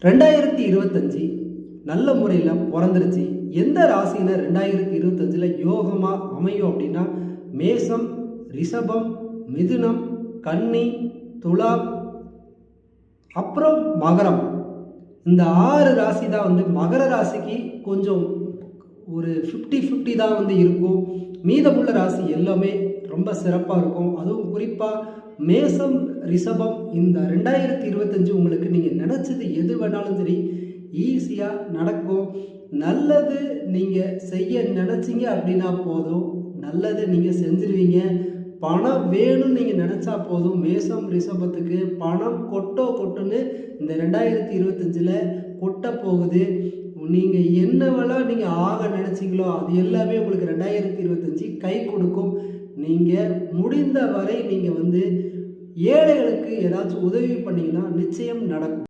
2025 நல்ல முறையில் பிறந்துருச்சு. எந்த ராசினர் 2025ல் யோகமாக அமையும் அப்படின்னா, மேசம், ரிஷபம், மிதுனம், கன்னி, துலாம், அப்புறம் மகரம். இந்த 6 ராசி தான் மகர ராசிக்கு கொஞ்சம் ஒரு 50-50 தான் இருக்கும். மீதமுள்ள ராசி எல்லாமே ரொம்ப சிறப்பாக இருக்கும். அதுவும் குறிப்பாக மேசம், ரிஷபம் இந்த 2025 உங்களுக்கு நீங்கள் நினச்சது எது வேணாலும் சரி ஈஸியாக நடக்கும். நல்லது நீங்கள் செய்ய நினச்சிங்க அப்படின்னா போதும், நல்லது நீங்கள் செஞ்சிருவீங்க. பணம் வேணும்னு நீங்கள் நினச்சா போதும். மேசம் ரிஷபத்துக்கு பணம் கொட்டுன்னு இந்த 2025ல் கொட்ட போகுது. நீங்கள் என்னவெல்லாம் நீங்கள் ஆக நினச்சிங்களோ அது எல்லாமே உங்களுக்கு 2025 கை கொடுக்கும். நீங்கள் முடிந்த வரை நீங்கள் ஏழைகளுக்கு ஏதாச்சும் உதவி பண்ணிங்கன்னா நிச்சயம் நடக்கும்.